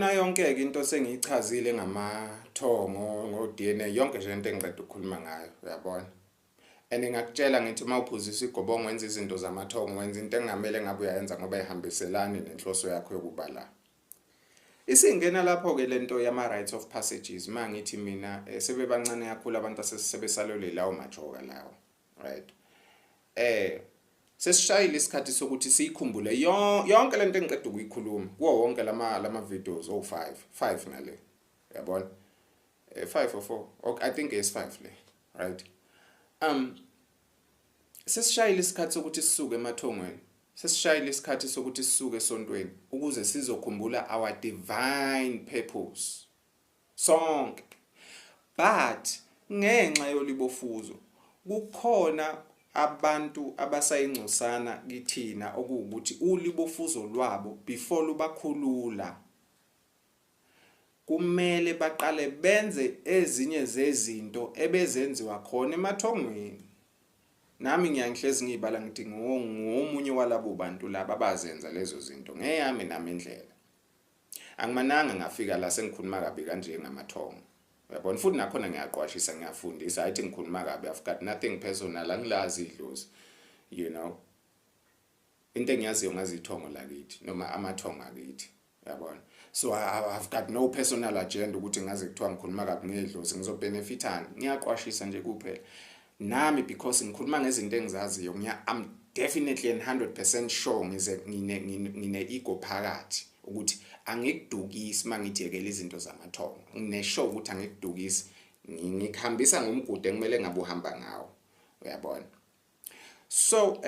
Iyona yonke ke into sengiyichazile ngamathongo ngo-DNA yonke nje into engiqeda ukukhuluma ngayo uyabona. And ngakutshela ngithi mawuphuzisa igobongo wenza izinto zamathongo wenza into engamele ngabe uyayenza ngoba ihambiselani nenhloso yakho yokuba la. Isingena lapho ke lento yama rites of passages mangithi mina sebebancane kakhulu abantu asebesalole lawo majoka lawo, right? Sesishayile isikhathi sokuthi sikhumbule yonke lento engiqeda ukuyikhuluma kuwo wonke lama videos o5 ngale yabona 5 or 4 okay, I think it's 5 le, right? Sesishayile isikhathi sokuthi sisuke emathongweni, sesishayile isikhathi sokuthi sisuke esontweni ukuze sizokhumbula our divine purpose sonke. But ngenxa yolibofuzo kukhona abantu abasayingcosana kithina okuwukuthi ulibofuzo lwabo before lubakhulula kumele baqale benze ezinye zezinto ebezenziwa khona emathongweni. Nami ngiyangihlezi ngibala ngithi ngomunye walabo bantu laba abazenza lezo zinto ngeyami nami indlela. Angimananga ngafika la sengikhuluma kabi kanje ngamathongo. Uyabona futhi nakhona ngiyaqwashisa ngiyafundisa ayithi ngikhuluma kabi, I've got nothing personal, angilazi idlozi, you know. Into engiyaziyo ngazithongo lakithi noma amathongo akithi uyabona. So I've got no personal agenda ukuthi ngaze kuthiwa ngikhuluma kabi ngedlozi ngizobenefitani, ngiyaqwashisa nje kuphela. Nami because ngikhuluma ngezinto engizaziyo I'm definitely 100% sure ngine ego phakathi ukuthi angikudukisi mangithi yekela izinto zamathongo. Ngineshow ukuthi angikudukisi, ngikhambisa ngomgudu engimele ngabe uhamba ngawo uyabona. So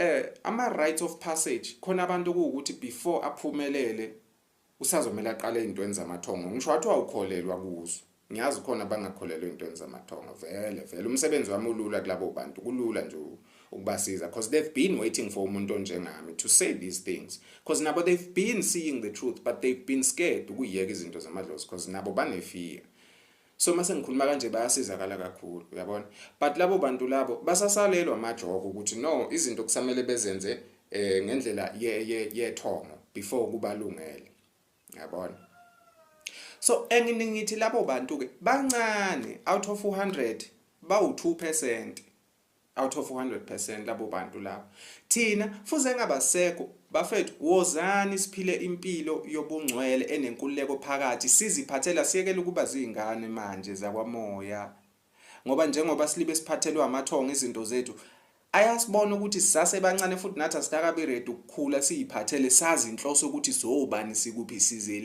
ama rites of passage khona abantu ukuthi before aphumelele usazomela aqale izintweni zamathongo. Ngisho wathi awukholelwa kuzo, ngiyazi khona bangakholelwa izintweni zamathongo. Vele umsebenzi wami ulula kulabo bantu, kulula nje ukubasiza because they've been waiting for umuntu onjengami to say these things because nabo they've been seeing the truth but they've been scared ukuyeka izinto zamadlozi because nabo banefear. So mase ngikhuluma kanje bayasizakala kakhulu uyabona. But labo bantu labo basasalelwa amajoko ukuthi no izinto kusamele bezenze ngendlela yethongo before kubalungele uyabona. So enginingithi labo bantu ke bancane out of 100 bawu2% out of 100% labo bantu labo. Thina fuze ngabasekho bafethu wozani siphile impilo yobungcwele enenkululeko phakathi siziphathela siyekela ukuba zingane manje zakwamoya. Ngoba njengoba silibe siphathelwa amathongo izinto zethu ayasibona ukuthi sisase bancane futhi nathi asitakabi ready ukukhula siyiphathele sazi inhloso ukuthi zobani sikuphi sizele